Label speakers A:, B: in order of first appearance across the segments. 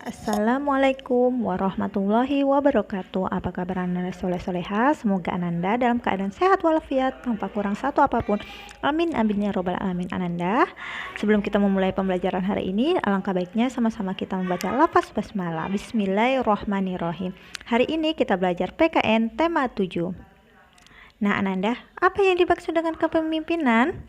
A: Assalamualaikum warahmatullahi wabarakatuh. Apa kabar Anda soleh-soleha? Semoga Ananda dalam keadaan sehat walafiat tanpa kurang satu apapun. Amin amin ya robbal alamin. Ananda, sebelum kita memulai pembelajaran hari ini, alangkah baiknya sama-sama kita membaca lafaz basmalah. Bismillahirrohmanirrohim. Hari ini kita belajar PKN tema 7. Nah Ananda, apa yang dimaksud dengan kepemimpinan?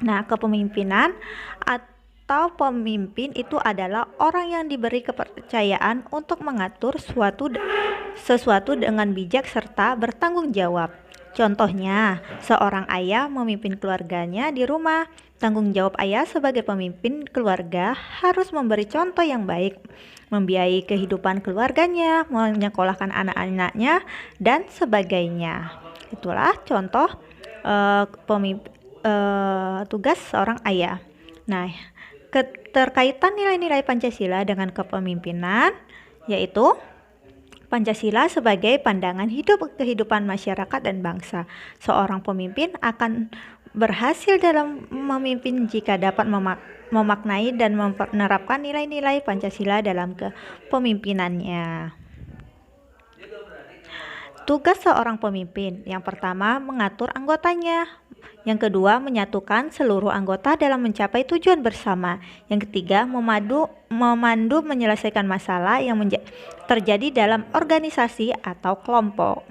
A: Nah, kepemimpinan atau pemimpin itu adalah orang yang diberi kepercayaan untuk mengatur sesuatu dengan bijak serta bertanggung jawab. Contohnya, seorang ayah memimpin keluarganya di rumah. Tanggung jawab ayah sebagai pemimpin keluarga harus memberi contoh yang baik, membiayai kehidupan keluarganya, menyekolahkan anak-anaknya, dan sebagainya. Itulah contoh tugas seorang ayah. Nah, keterkaitan nilai-nilai Pancasila dengan kepemimpinan yaitu Pancasila sebagai pandangan hidup kehidupan masyarakat dan bangsa. Seorang pemimpin akan berhasil dalam memimpin jika dapat memaknai dan menerapkan nilai-nilai Pancasila dalam kepemimpinannya. Tugas seorang pemimpin, yang pertama mengatur anggotanya, yang kedua menyatukan seluruh anggota dalam mencapai tujuan bersama, yang ketiga memandu menyelesaikan masalah yang terjadi dalam organisasi atau kelompok.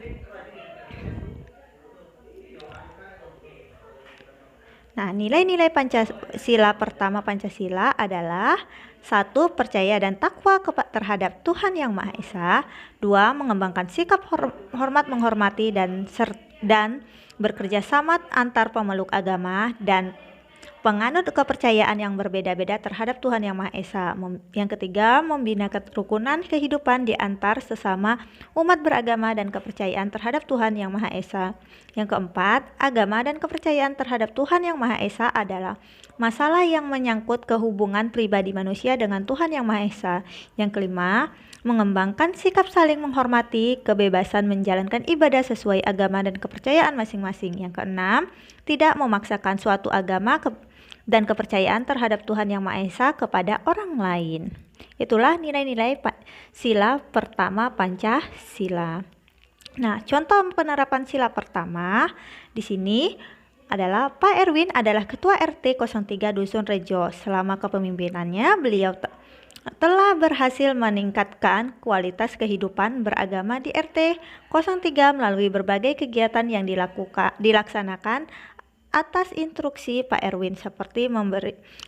A: Nah, nilai-nilai Pancasila pertama Pancasila adalah 1. Percaya dan takwa terhadap Tuhan Yang Maha Esa. 2. Mengembangkan sikap hormat menghormati dan bekerja sama antar pemeluk agama dan penganut kepercayaan yang berbeda-beda terhadap Tuhan Yang Maha Esa. Yang ketiga, membina kerukunan kehidupan di antar sesama umat beragama dan kepercayaan terhadap Tuhan Yang Maha Esa. Yang keempat, agama dan kepercayaan terhadap Tuhan Yang Maha Esa adalah masalah yang menyangkut kehubungan pribadi manusia dengan Tuhan Yang Maha Esa. Yang kelima, mengembangkan sikap saling menghormati, kebebasan menjalankan ibadah sesuai agama dan kepercayaan masing-masing. Yang keenam, tidak memaksakan suatu agama dan kepercayaan terhadap Tuhan Yang Maha Esa kepada orang lain. Itulah nilai-nilai sila pertama Pancasila. Nah, contoh penerapan sila pertama di sini adalah Pak Erwin adalah Ketua RT 03 Dusun Rejo. Selama kepemimpinannya, beliau telah berhasil meningkatkan kualitas kehidupan beragama di RT 03 melalui berbagai kegiatan yang dilaksanakan atas instruksi Pak Erwin, seperti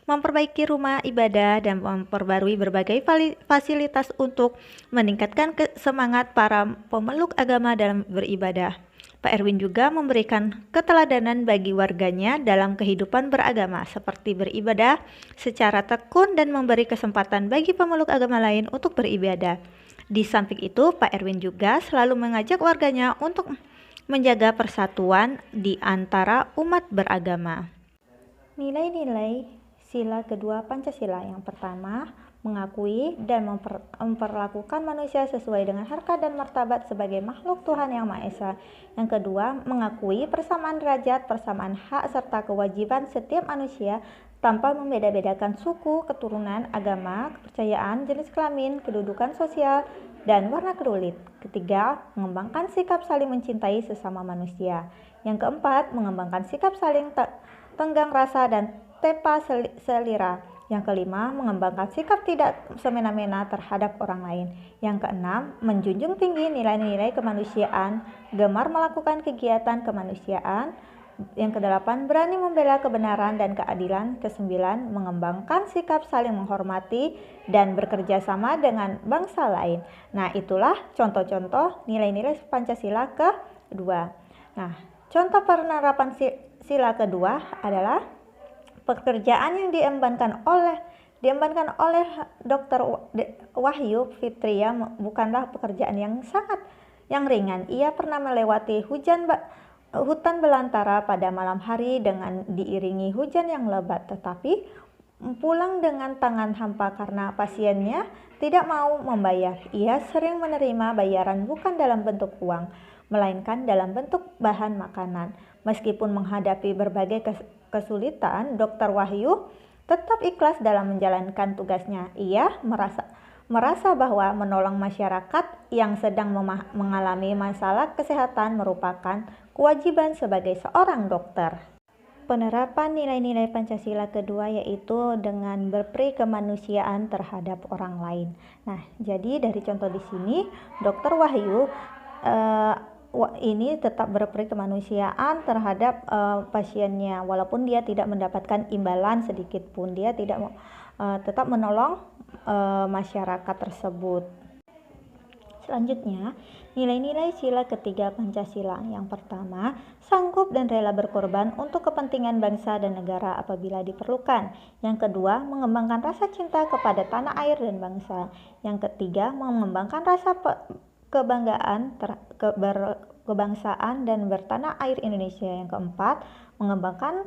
A: memperbaiki rumah ibadah dan memperbarui berbagai fasilitas untuk meningkatkan semangat para pemeluk agama dalam beribadah. Pak Erwin juga memberikan keteladanan bagi warganya dalam kehidupan beragama, seperti beribadah secara tekun dan memberi kesempatan bagi pemeluk agama lain untuk beribadah. Di samping itu, Pak Erwin juga selalu mengajak warganya untuk menjaga persatuan di antara umat beragama. Nilai-nilai sila kedua Pancasila, yang pertama, mengakui dan memperlakukan manusia sesuai dengan harkat dan martabat sebagai makhluk Tuhan Yang Maha Esa. Yang kedua, mengakui persamaan derajat, persamaan hak serta kewajiban setiap manusia tanpa membeda-bedakan suku, keturunan, agama, kepercayaan, jenis kelamin, kedudukan sosial, dan warna kulit. Ketiga, mengembangkan sikap saling mencintai sesama manusia. Yang keempat, mengembangkan sikap saling tenggang rasa dan tepa selera. Yang kelima, mengembangkan sikap tidak semena-mena terhadap orang lain. Yang keenam, menjunjung tinggi nilai-nilai kemanusiaan, gemar melakukan kegiatan kemanusiaan. Yang kedelapan, berani membela kebenaran dan keadilan. Kesembilan, mengembangkan sikap saling menghormati dan bekerja sama dengan bangsa lain. Nah, itulah contoh-contoh nilai-nilai Pancasila kedua. Nah, contoh penerapan sila kedua adalah pekerjaan yang diembankan oleh Dr. Wahyu Fitria bukanlah pekerjaan yang ringan. Ia pernah melewati hutan belantara pada malam hari dengan diiringi hujan yang lebat, tetapi pulang dengan tangan hampa karena pasiennya tidak mau membayar. Ia sering menerima bayaran bukan dalam bentuk uang, melainkan dalam bentuk bahan makanan. Meskipun menghadapi berbagai kesulitan, Dr. Wahyu tetap ikhlas dalam menjalankan tugasnya. Ia merasa bahwa menolong masyarakat yang sedang mengalami masalah kesehatan merupakan kewajiban sebagai seorang dokter. Penerapan nilai-nilai Pancasila kedua yaitu dengan berperi kemanusiaan terhadap orang lain. Nah, jadi dari contoh di sini, Dr. Wahyu ini tetap berperi kemanusiaan terhadap pasiennya, walaupun dia tidak mendapatkan imbalan sedikit pun. Dia tidak tetap menolong masyarakat tersebut. Selanjutnya, nilai-nilai sila ketiga Pancasila. Yang pertama, sanggup dan rela berkorban untuk kepentingan bangsa dan negara apabila diperlukan. Yang kedua, mengembangkan rasa cinta kepada tanah air dan bangsa. Yang ketiga, mengembangkan rasa kebanggaan kebangsaan dan bertanah air Indonesia. Yang keempat, mengembangkan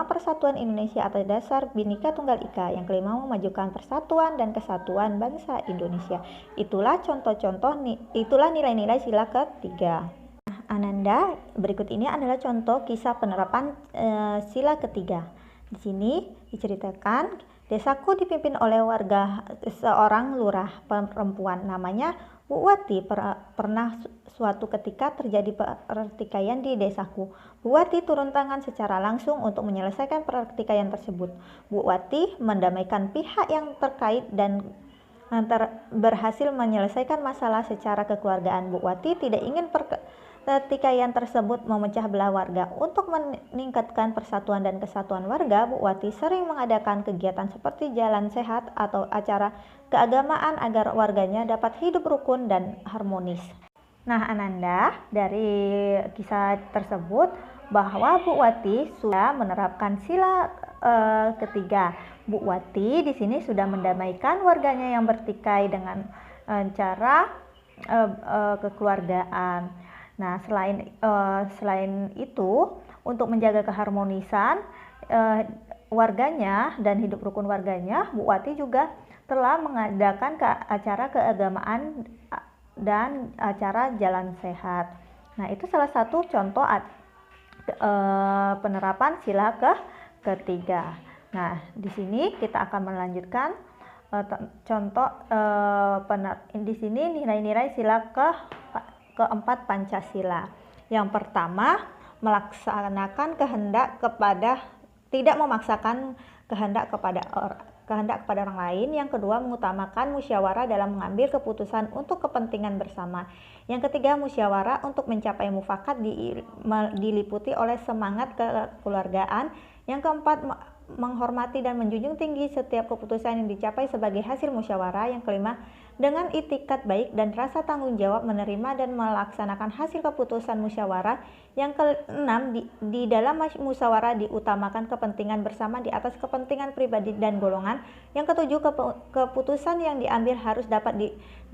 A: persatuan Indonesia atas dasar Bhinneka Tunggal Ika. Yang kelima, memajukan persatuan dan kesatuan bangsa Indonesia. Itulah nilai-nilai sila ketiga. Ananda, berikut ini adalah contoh kisah penerapan sila ketiga. Di sini diceritakan, desaku dipimpin oleh warga seorang lurah perempuan namanya Bu Wati. Pernah suatu ketika terjadi pertikaian di desaku. Bu Wati turun tangan secara langsung untuk menyelesaikan pertikaian tersebut. Bu Wati mendamaikan pihak yang terkait dan berhasil menyelesaikan masalah secara kekeluargaan. Bu Wati tidak ingin pertikaian tersebut memecah belah warga. Untuk meningkatkan persatuan dan kesatuan warga, Bu Wati sering mengadakan kegiatan seperti jalan sehat atau acara keagamaan agar warganya dapat hidup rukun dan harmonis. Nah, Ananda, dari kisah tersebut bahwa Bu Wati sudah menerapkan sila ketiga. Bu Wati di sini sudah mendamaikan warganya yang bertikai dengan cara kekeluargaan. Nah, selain itu, untuk menjaga keharmonisan warganya dan hidup rukun warganya, Bu Wati juga telah mengadakan acara keagamaan dan acara jalan sehat. Nah, itu salah satu contoh penerapan sila ketiga. Nah, di sini kita akan melanjutkan contoh di sini nilai-nilai sila keempat Pancasila. Yang pertama, tidak memaksakan kehendak kepada orang lain. Yang kedua, mengutamakan musyawarah dalam mengambil keputusan untuk kepentingan bersama. Yang ketiga, musyawarah untuk mencapai mufakat diliputi oleh semangat kekeluargaan. Yang keempat, menghormati dan menjunjung tinggi setiap keputusan yang dicapai sebagai hasil musyawarah. Yang kelima, dengan itikat baik dan rasa tanggung jawab menerima dan melaksanakan hasil keputusan musyawarah. Yang keenam, di dalam musyawarah diutamakan kepentingan bersama di atas kepentingan pribadi dan golongan. Yang ketujuh, keputusan yang diambil harus dapat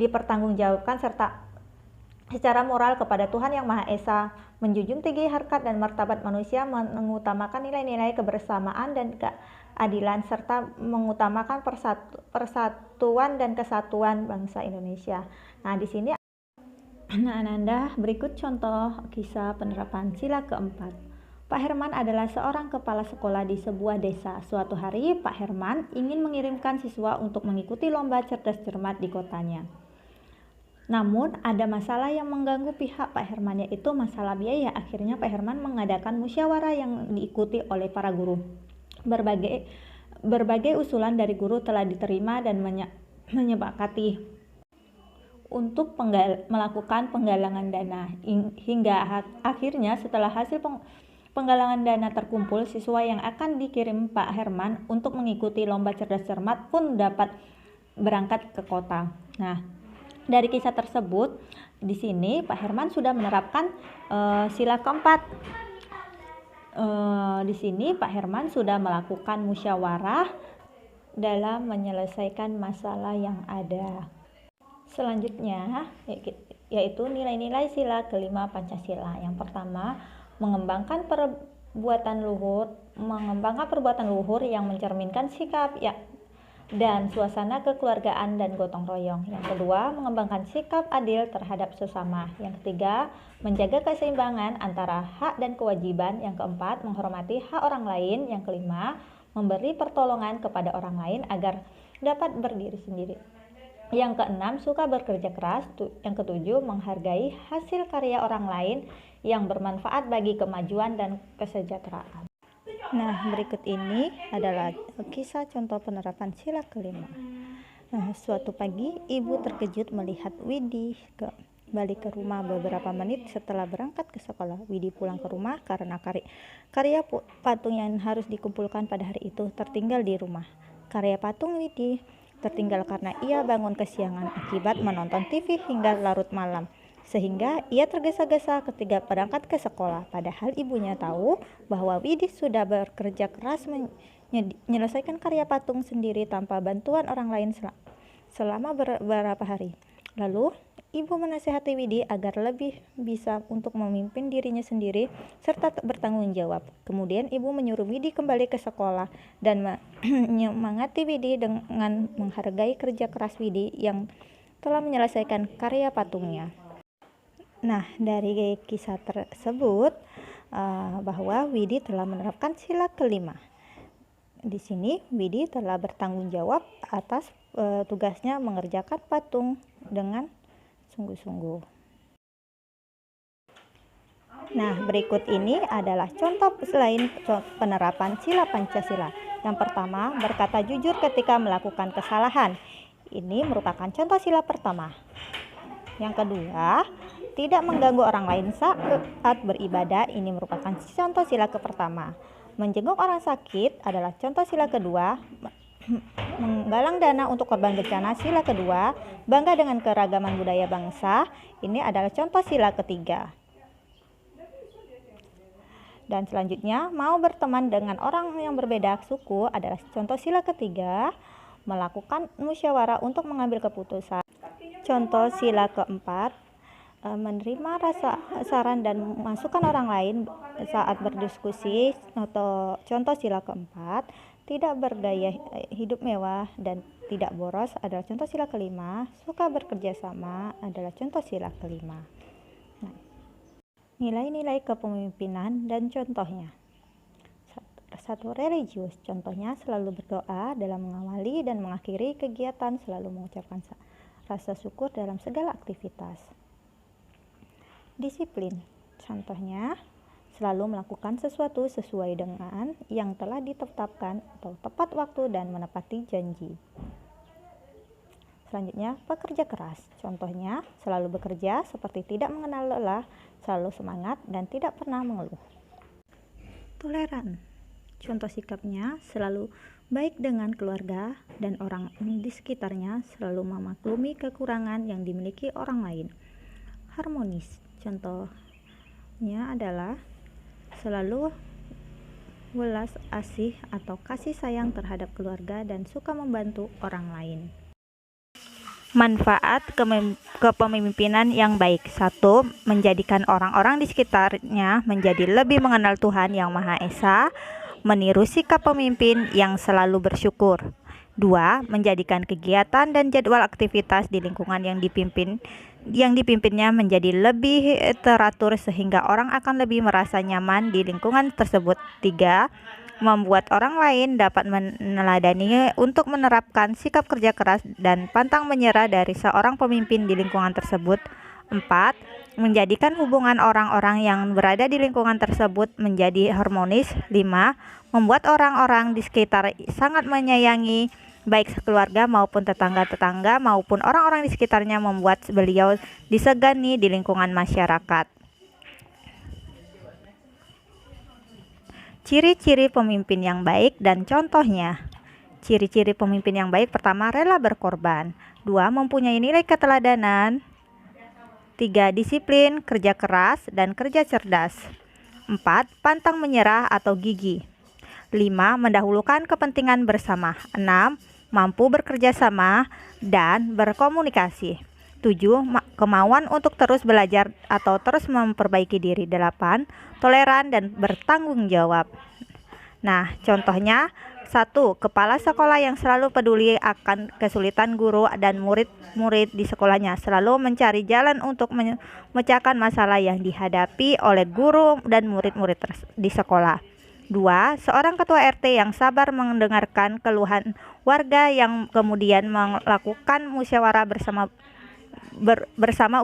A: dipertanggungjawabkan serta secara moral kepada Tuhan Yang Maha Esa, menjunjung tinggi harkat dan martabat manusia, mengutamakan nilai-nilai kebersamaan dan keadilan, serta mengutamakan persatuan dan kesatuan bangsa Indonesia. Nah, di sini Ananda, berikut contoh kisah penerapan sila keempat. Pak Herman adalah seorang kepala sekolah di sebuah desa. Suatu hari, Pak Herman ingin mengirimkan siswa untuk mengikuti lomba cerdas cermat di kotanya. Namun, ada masalah yang mengganggu pihak Pak Herman, yaitu masalah biaya. Akhirnya Pak Herman mengadakan musyawarah yang diikuti oleh para guru. Berbagai usulan dari guru telah diterima dan menyepakati untuk melakukan penggalangan dana. Hingga akhirnya setelah hasil penggalangan dana terkumpul, siswa yang akan dikirim Pak Herman untuk mengikuti lomba cerdas cermat pun dapat berangkat ke kota. Nah, dari kisah tersebut, di sini Pak Herman sudah menerapkan sila keempat. Di sini Pak Herman sudah melakukan musyawarah dalam menyelesaikan masalah yang ada. Selanjutnya, yaitu nilai-nilai sila kelima Pancasila. Yang pertama, mengembangkan perbuatan luhur yang mencerminkan sikap dan suasana kekeluargaan dan gotong royong. Yang kedua, mengembangkan sikap adil terhadap sesama. Yang ketiga, menjaga keseimbangan antara hak dan kewajiban. Yang keempat, menghormati hak orang lain. Yang kelima, memberi pertolongan kepada orang lain agar dapat berdiri sendiri. Yang keenam, suka bekerja keras. Yang ketujuh, menghargai hasil karya orang lain yang bermanfaat bagi kemajuan dan kesejahteraan. Nah, berikut ini adalah kisah contoh penerapan sila kelima. Nah, suatu pagi, ibu terkejut melihat Widi balik ke rumah beberapa menit setelah berangkat ke sekolah. Widi pulang ke rumah karena karya patung yang harus dikumpulkan pada hari itu tertinggal di rumah. Karya patung Widi tertinggal karena ia bangun kesiangan akibat menonton TV hingga larut malam, sehingga ia tergesa-gesa ketika berangkat ke sekolah. Padahal ibunya tahu bahwa Widi sudah bekerja keras menyelesaikan karya patung sendiri tanpa bantuan orang lain selama beberapa hari. Lalu ibu menasihati Widi agar lebih bisa untuk memimpin dirinya sendiri serta bertanggung jawab. Kemudian ibu menyuruh Widi kembali ke sekolah dan menyemangati Widi dengan menghargai kerja keras Widi yang telah menyelesaikan karya patungnya. Nah, dari kisah tersebut bahwa Widi telah menerapkan sila kelima. Di sini Widi telah bertanggung jawab atas tugasnya mengerjakan patung dengan sungguh-sungguh. Nah, berikut ini adalah contoh selain penerapan sila Pancasila. Yang pertama, berkata jujur ketika melakukan kesalahan. Ini merupakan contoh sila pertama. Yang kedua, tidak mengganggu orang lain saat beribadah. Ini merupakan contoh sila pertama. Menjenguk orang sakit adalah contoh sila kedua. Menggalang dana untuk korban bencana sila kedua. Bangga dengan keragaman budaya bangsa, ini adalah contoh sila ketiga. Dan selanjutnya, mau berteman dengan orang yang berbeda suku adalah contoh sila ketiga. Melakukan musyawarah untuk mengambil keputusan. Contoh sila keempat, menerima saran dan masukan orang lain saat berdiskusi. Contoh sila keempat, tidak bergaya hidup mewah dan tidak boros adalah contoh sila kelima. Suka bekerja sama adalah contoh sila kelima. Nah, nilai-nilai kepemimpinan dan contohnya. Satu, religius. Contohnya selalu berdoa dalam mengawali dan mengakhiri kegiatan, selalu mengucapkan rasa syukur dalam segala aktivitas. Disiplin. Contohnya selalu melakukan sesuatu sesuai dengan yang telah ditetapkan atau tepat waktu dan menepati janji. Selanjutnya, pekerja keras. Contohnya, selalu bekerja seperti tidak mengenal lelah, selalu semangat dan tidak pernah mengeluh. Toleran. Contoh sikapnya selalu baik dengan keluarga dan orang di sekitarnya, selalu memaklumi kekurangan yang dimiliki orang lain. Harmonis. Contohnya adalah selalu welas asih atau kasih sayang terhadap keluarga dan suka membantu orang lain. Manfaat kepemimpinan yang baik. 1. Menjadikan orang-orang di sekitarnya menjadi lebih mengenal Tuhan Yang Maha Esa, meniru sikap pemimpin yang selalu bersyukur. 2. Menjadikan kegiatan dan jadwal aktivitas di lingkungan yang dipimpinnya menjadi lebih teratur sehingga orang akan lebih merasa nyaman di lingkungan tersebut. 3. Membuat orang lain dapat meneladani untuk menerapkan sikap kerja keras dan pantang menyerah dari seorang pemimpin di lingkungan tersebut. 4. Menjadikan hubungan orang-orang yang berada di lingkungan tersebut menjadi harmonis. 5. Membuat orang-orang di sekitar sangat menyayangi baik keluarga maupun tetangga-tetangga maupun orang-orang di sekitarnya, membuat beliau disegani di lingkungan masyarakat. Ciri-ciri pemimpin yang baik dan contohnya. Ciri-ciri pemimpin yang baik: pertama, rela berkorban. 2. Mempunyai nilai keteladanan. 3. Disiplin, kerja keras, dan kerja cerdas. 4. Pantang menyerah atau gigih. 5. Mendahulukan kepentingan bersama. 6. Mampu bekerja sama dan berkomunikasi. 7. Kemauan untuk terus belajar atau terus memperbaiki diri. 8. Toleran dan bertanggung jawab. Nah, contohnya: 1. Kepala sekolah yang selalu peduli akan kesulitan guru dan murid-murid di sekolahnya, selalu mencari jalan untuk memecahkan masalah yang dihadapi oleh guru dan murid-murid di sekolah. 2. Seorang ketua RT yang sabar mendengarkan keluhan warga yang kemudian melakukan musyawarah bersama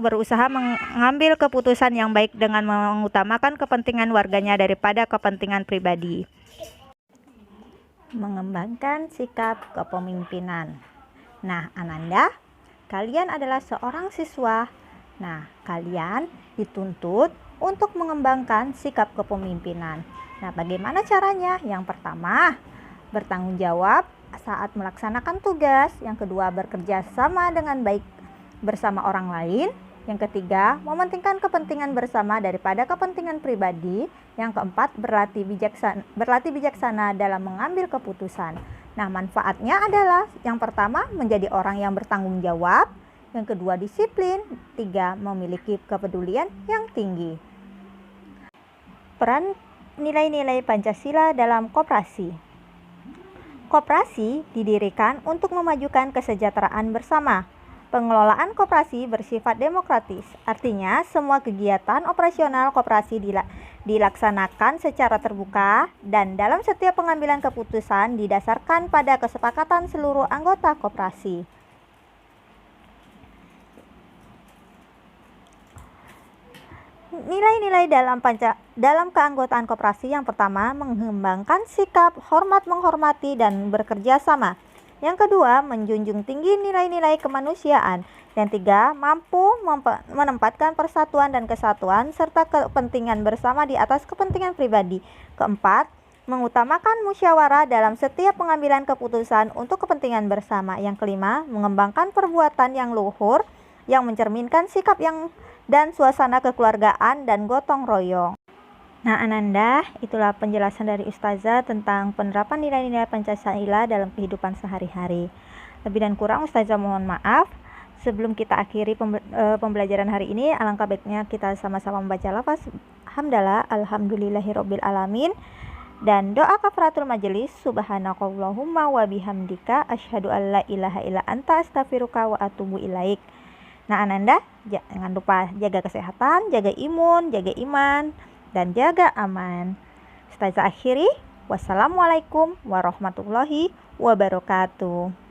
A: berusaha mengambil keputusan yang baik dengan mengutamakan kepentingan warganya daripada kepentingan pribadi. Mengembangkan sikap kepemimpinan. Nah, Ananda, kalian adalah seorang siswa. Nah, kalian dituntut untuk mengembangkan sikap kepemimpinan. Nah, bagaimana caranya? Yang pertama, bertanggung jawab saat melaksanakan tugas. Yang kedua, bekerja sama dengan baik bersama orang lain. Yang ketiga, mementingkan kepentingan bersama daripada kepentingan pribadi. Yang keempat, berlatih bijaksana dalam mengambil keputusan. Nah, manfaatnya adalah yang pertama, menjadi orang yang bertanggung jawab. Yang kedua, disiplin. 3, memiliki kepedulian yang tinggi. Peran nilai-nilai Pancasila dalam koperasi. Koperasi didirikan untuk memajukan kesejahteraan bersama. Pengelolaan koperasi bersifat demokratis, artinya semua kegiatan operasional koperasi dilaksanakan secara terbuka dan dalam setiap pengambilan keputusan didasarkan pada kesepakatan seluruh anggota koperasi. Nilai-nilai dalam keanggotaan koperasi. Yang pertama, mengembangkan sikap hormat menghormati dan bekerja sama. Yang kedua, menjunjung tinggi nilai-nilai kemanusiaan. Yang tiga, mampu menempatkan persatuan dan kesatuan serta kepentingan bersama di atas kepentingan pribadi. Keempat, mengutamakan musyawarah dalam setiap pengambilan keputusan untuk kepentingan bersama. Yang kelima, mengembangkan perbuatan yang luhur yang mencerminkan sikap dan suasana kekeluargaan dan gotong royong. Nah, Ananda, itulah penjelasan dari Ustazah tentang penerapan nilai-nilai Pancasila dalam kehidupan sehari-hari. Lebih dan kurang Ustazah mohon maaf. Sebelum kita akhiri pembelajaran hari ini, alangkah baiknya kita sama-sama membaca lafaz hamdalah alhamdulillahirabbil alamin dan doa kafaratul majelis subhanakallahumma wa bihamdika asyhadu alla ilaha illa anta astaghfiruka wa atubu ilaik. Nah, Ananda, jangan lupa jaga kesehatan, jaga imun, jaga iman, dan jaga aman. Ustazah akhiri, wassalamualaikum warahmatullahi wabarakatuh.